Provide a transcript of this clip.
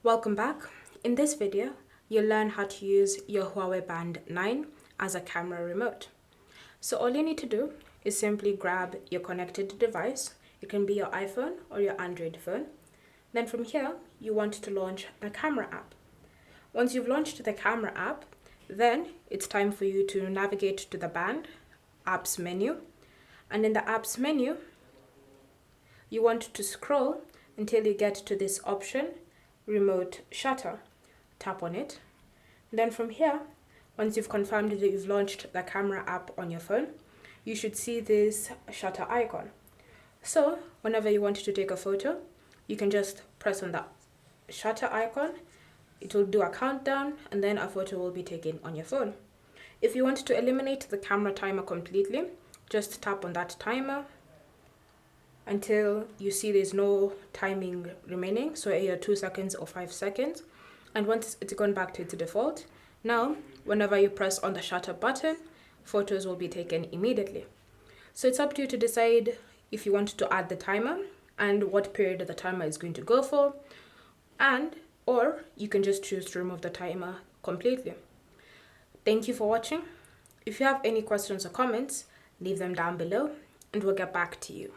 Welcome back. In this video, you'll learn how to use your Huawei Band 9 as a camera remote. So all you need to do is simply grab your connected device. It can be your iPhone or your Android phone. Then from here, you want to launch the camera app. Once you've launched the camera app, then it's time for you to navigate to the Band apps menu. And in the apps menu, you want to scroll until you get to this option, remote shutter. Tap on it. Then from here, once you've confirmed that you've launched the camera app on your phone, you should see this shutter icon. So whenever you want to take a photo, you can just press on the shutter icon. It will do a countdown and then a photo will be taken on your phone. If you want to eliminate the camera timer completely, just tap on that timer until you see there's no timing remaining, so either 2 seconds or 5 seconds. And once it's gone back to its default, now whenever you press on the shutter button, photos will be taken immediately. So it's up to you to decide if you want to add the timer and what period the timer is going to go for, or you can just choose to remove the timer completely. Thank you for watching. If you have any questions or comments, leave them down below and we'll get back to you.